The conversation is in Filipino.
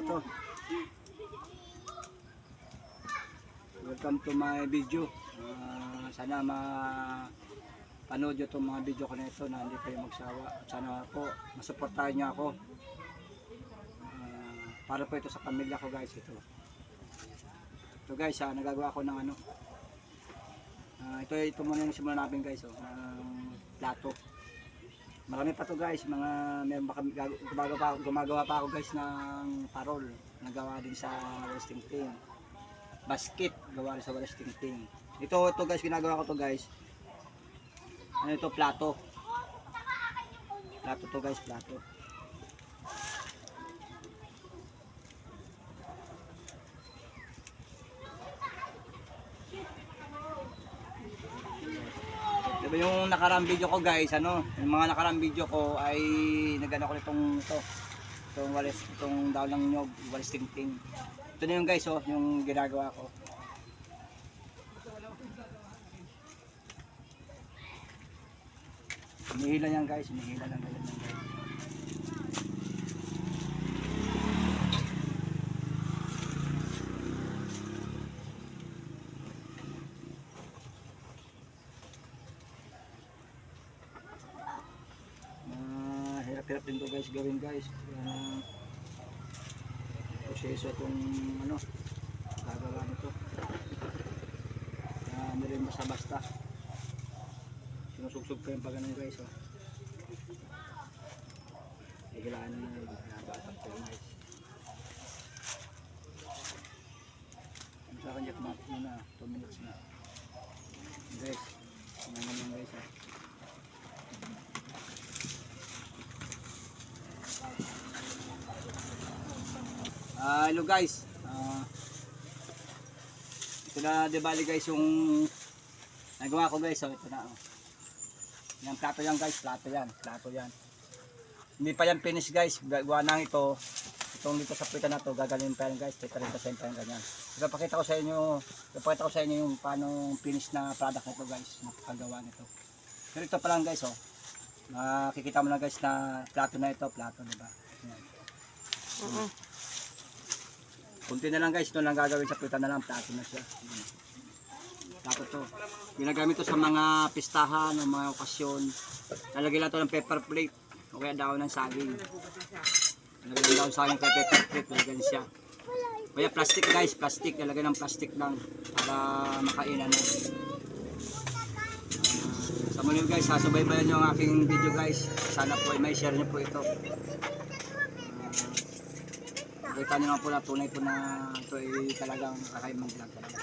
ito. Welcome to my video. Sana panood nyo itong mga video ko na ito na hindi kayo magsawa. Sana po masuportahan nyo ako. Para po ito sa pamilya ko guys. Ito guys, nagagawa ko ng ano. Ito muna yung simulan natin guys. Ng plato. Marami pa to guys, gumagawa pa ako guys ng parol. Nagawa din sa wrestling team. Basket, gawa rin sa wrestling team. Ito guys, ginagawa ko to guys. Ano ito, plato. Plato to guys, plato. Diba yung nakarang video ko guys, yung mga nakarang video ko ay nagana ko itong daw ng nyog, walis tingting. Ito na yung guys, yung ginagawa ko. Hinihila yan guys, hinihila lang yan guys. Hirap din to guys gawin guys. Proseso itong gagawa nito. Hindi rin basta-basta. Sinusugsog ko yung pag ganun guys. Hihilaan na yung nabatak ko guys. Ang sa kanya kumakas muna 2 minutes na. Guys, kumakas yan guys. Hello guys, ito na debali guys yung nagawa ko guys. Ito na yung plato yan guys, plato yan. Hindi pa yan finish guys, gawa na ito. Itong dito sa pita na to gagalin pa yan guys, 30% pa yan ganyan. Ipapakita ko sa inyo yung paano finish na product nito guys, napakagawa nito. Pero ito pa lang guys, makikita mo na guys na plato na ito, plato diba? Yan. Kunti na lang guys, ito lang gagawin sa pita na lang, plato na siya. Plato to. Ginagamit to sa mga pistahan, mga okasyon. Lalagay lang to ng paper plate o kaya daon ng saging. Lalagay lang daon ng saging kaya paper plate, lalagyan siya. Kaya plastic guys, plastic, lalagay ng plastic lang para makainan na. Sa muli guys, subaybayan nyo ang aking video guys. Sana po ay may share nyo po ito. Kita nyo nga po na tunay po na ito ay talagang kakaimang vlog talaga.